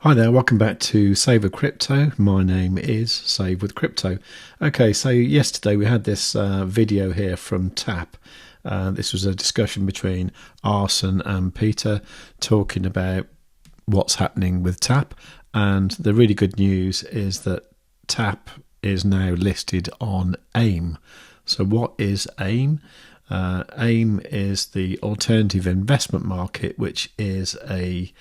Hi there, welcome back to Save with Crypto. My name is Save with Crypto. Okay, so yesterday we had this video here from Tap. This was a discussion between Arson and Peter talking about what's happening with Tap. And the really good news is that Tap is now listed on AIM. So what is AIM? AIM is the alternative investment market, which is a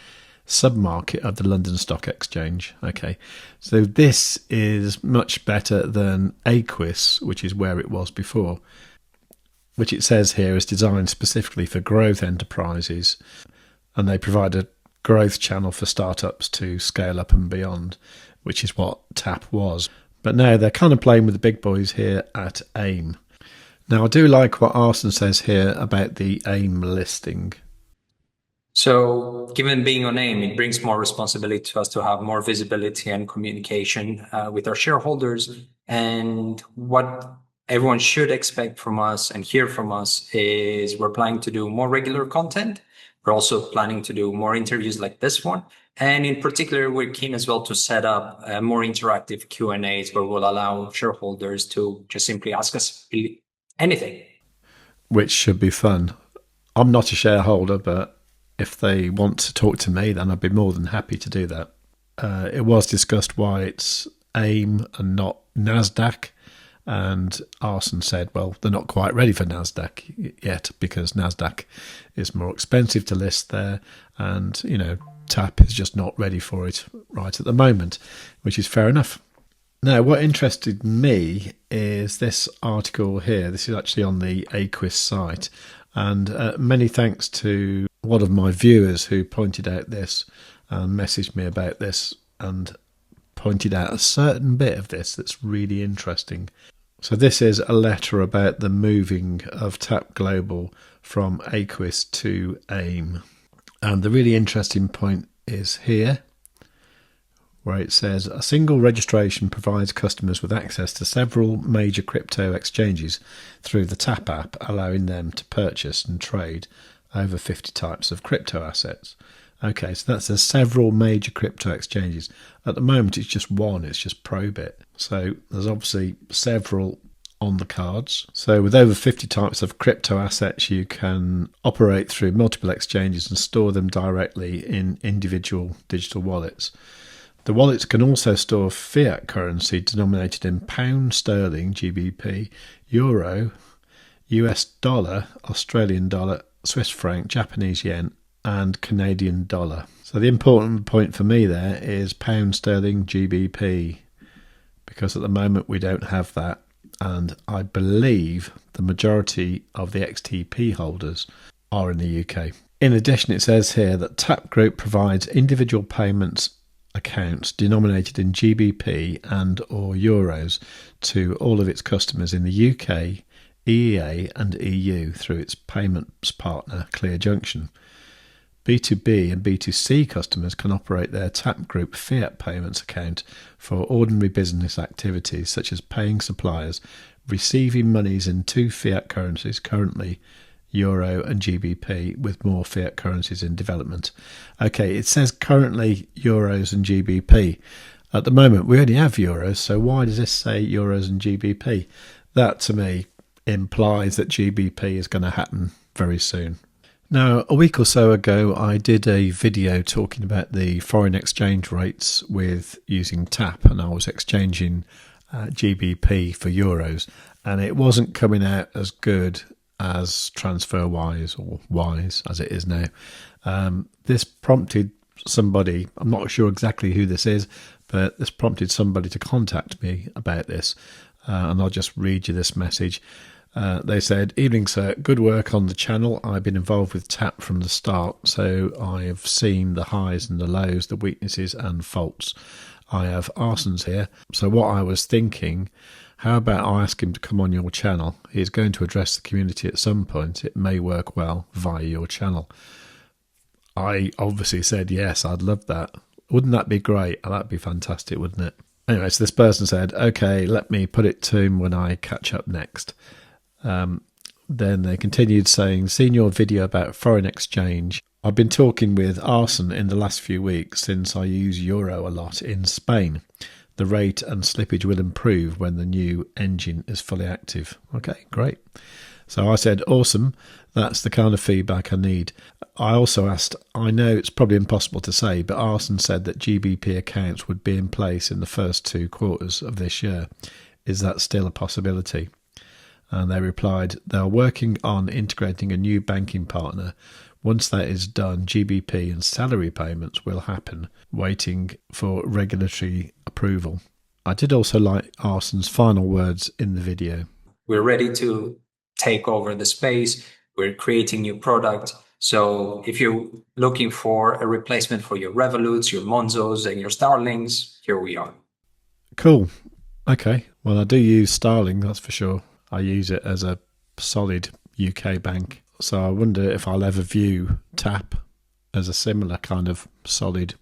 sub-market of the London Stock Exchange. Okay, so this is much better than Aquis, which is where it was before, which it says here is designed specifically for growth enterprises, and they provide a growth channel for startups to scale up and beyond, which is what Tap was. But now they're kind of playing with the big boys here at AIM. Now, I do like what Arson says here about the AIM listing. So given being on AIM, it brings more responsibility to us to have more visibility and communication with our shareholders. And what everyone should expect from us and hear from us is we're planning to do more regular content. We're also planning to do more interviews like this one. And in particular, we're keen as well to set up more interactive Q&As where we'll allow shareholders to just simply ask us anything. Which should be fun. I'm not a shareholder, but if they want to talk to me, then I'd be more than happy to do that. It was discussed why it's AIM and not NASDAQ. And Arson said, well, they're not quite ready for NASDAQ yet because NASDAQ is more expensive to list there. And, you know, Tap is just not ready for it right at the moment, which is fair enough. Now, what interested me is this article here. This is actually on the Aquis site. And many thanks to one of my viewers who pointed out this and messaged me about this and pointed out a certain bit of this that's really interesting. So this is a letter about the moving of Tap Global from Aquis to AIM. And the really interesting point is here, where it says a single registration provides customers with access to several major crypto exchanges through the Tap app, allowing them to purchase and trade over 50 types of crypto assets. Okay, so that says several major crypto exchanges. At the moment, it's just one, it's just Probit. So there's obviously several on the cards. So with over 50 types of crypto assets, you can operate through multiple exchanges and store them directly in individual digital wallets. The wallets can also store fiat currency denominated in pound sterling, GBP, euro, US dollar, Australian dollar, Swiss franc, Japanese yen, and Canadian dollar. So the important point for me there is pound sterling, GBP, because at the moment we don't have that. And I believe the majority of the XTP holders are in the UK. In addition, it says here that Tap Group provides individual payments accounts denominated in GBP and or euros to all of its customers in the UK, EEA and EU through its payments partner ClearJunction. B2B and B2C customers can operate their Tap Group fiat payments account for ordinary business activities such as paying suppliers, receiving monies in two fiat currencies, currently Euro and GBP, with more fiat currencies in development. Okay, it says currently Euros and GBP. At the moment, we only have Euros, so why does this say Euros and GBP? That, to me, implies that GBP is going to happen very soon. Now, a week or so ago, I did a video talking about the foreign exchange rates with using Tap, and I was exchanging GBP for Euros, and it wasn't coming out as good as TransferWise, or Wise as it is now. This prompted somebody, I'm not sure exactly who this is, but this prompted somebody to contact me about this, and I'll just read you this message. They said, "Evening sir, good work on the channel. I've been involved with Tap from the start, so I have seen the highs and the lows, the weaknesses and faults. I have Arson's here, so what I was thinking, how about I ask him to come on your channel? He's going to address the community at some point. It may work well via your channel." I obviously said, yes, I'd love that. Wouldn't that be great? That'd be fantastic, wouldn't it? Anyway, so this person said, okay, let me put it to him when I catch up next. Then they continued saying, seen your video about foreign exchange I've been talking with Arson in the last few weeks since I use Euro a lot in Spain. The rate and slippage will improve when the new engine is fully active. Okay, great. So I said, awesome. That's the kind of feedback I need. I also asked, I know it's probably impossible to say, but Arson said that GBP accounts would be in place in the first 2 quarters of this year. Is that still a possibility? And they replied, they are working on integrating a new banking partner. Once that is done, GBP and salary payments will happen, waiting for regulatory approval. I did also like Arson's final words in the video. We're ready to take over the space. We're creating new product. So if you're looking for a replacement for your Revoluts, your Monzos, and your Starlings, here we are. Cool. Okay. Well, I do use Starling, that's for sure. I use it as a solid UK bank. So I wonder if I'll ever view TAP as a similar kind of solid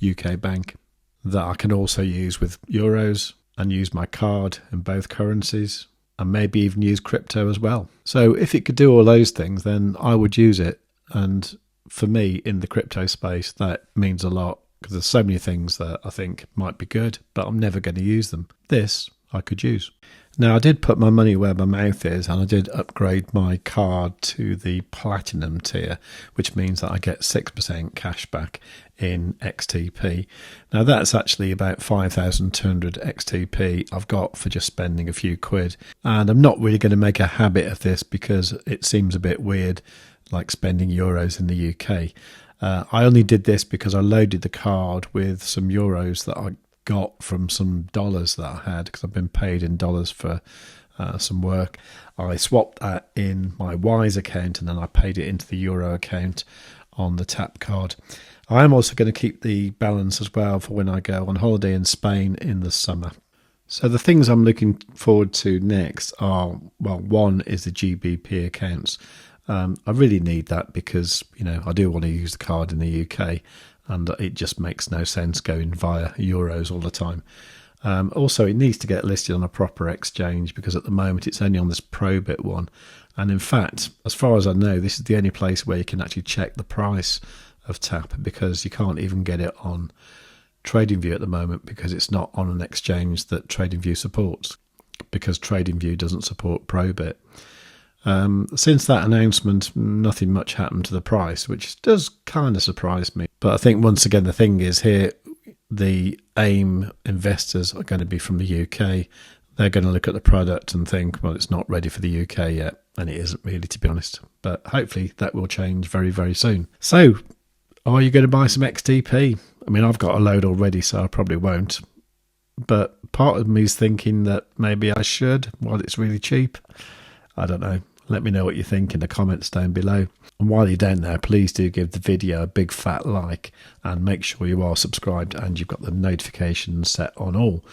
UK bank that I can also use with euros and use my card in both currencies and maybe even use crypto as well. So if it could do all those things, then I would use it. And for me in the crypto space, that means a lot because there's so many things that I think might be good, but I'm never going to use them. This I could use. Now, I did put my money where my mouth is, and I did upgrade my card to the platinum tier, which means that I get 6% cash back in XTP. Now, that's actually about 5,200 XTP I've got for just spending a few quid. And I'm not really going to make a habit of this because it seems a bit weird, like spending euros in the UK. I only did this because I loaded the card with some euros that I got from some dollars that I had because I've been paid in dollars for some work. I swapped that in my Wise account and then I paid it into the Euro account on the TAP card. I am also going to keep the balance as well for when I go on holiday in Spain in the summer. So the things I'm looking forward to next are, well, one is the GBP accounts. I really need that because, you know, I do want to use the card in the UK. And it just makes no sense going via euros all the time. Also, it needs to get listed on a proper exchange because at the moment it's only on this ByBit one. And in fact, as far as I know, this is the only place where you can actually check the price of TAP because you can't even get it on TradingView at the moment because it's not on an exchange that TradingView supports because TradingView doesn't support ByBit. Since that announcement, nothing much happened to the price, which does kind of surprise me. But I think once again, the thing is here, the AIM investors are going to be from the UK. They're going to look at the product and think, well, it's not ready for the UK yet. And it isn't really, to be honest. But hopefully that will change very, very soon. So are you going to buy some XTP? I mean, I've got a load already, so I probably won't. But part of me is thinking that maybe I should while it's really cheap. I don't know. Let me know what you think in the comments down below. And while you're down there, please do give the video a big fat like and make sure you are subscribed and you've got the notifications set on all.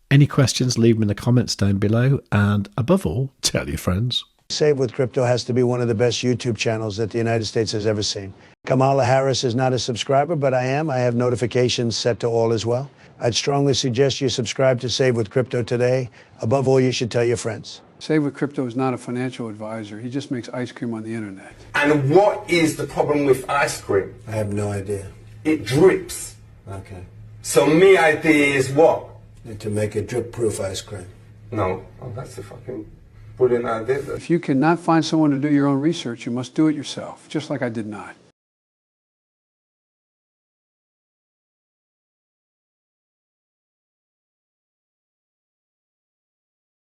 Any questions, leave them in the comments down below. And above all, tell your friends. Save with Crypto has to be one of the best YouTube channels that the United States has ever seen. Kamala Harris is not a subscriber, but I am. I have notifications set to all as well. I'd strongly suggest you subscribe to Save with Crypto today. Above all, you should tell your friends. Save with Crypto is not a financial advisor. He just makes ice cream on the internet. And what is the problem with ice cream? I have no idea. It drips. Okay. So my idea is what? Need to make a drip-proof ice cream. No. Oh, that's a fucking brilliant idea. If you cannot find someone to do your own research, you must do it yourself, just like I did not.